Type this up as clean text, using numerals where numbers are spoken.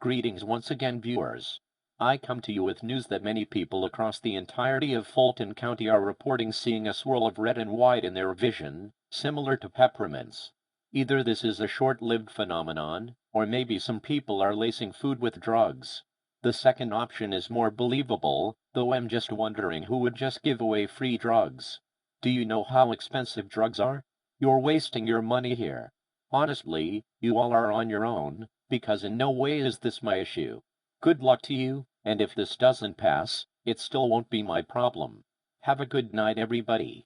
Greetings once again, viewers. I come to you with news that many people across the entirety of Fulton County are reporting seeing a swirl of red and white in their vision, similar to peppermints. Either this is a short-lived phenomenon, or maybe some people are lacing food with drugs. The second option is more believable, though I'm just wondering who would just give away free drugs. Do you know how expensive drugs are? You're wasting your money here. Honestly, you all are on your own, because in no way is this my issue. Good luck to you, and if this doesn't pass, it still won't be my problem. Have a good night, everybody.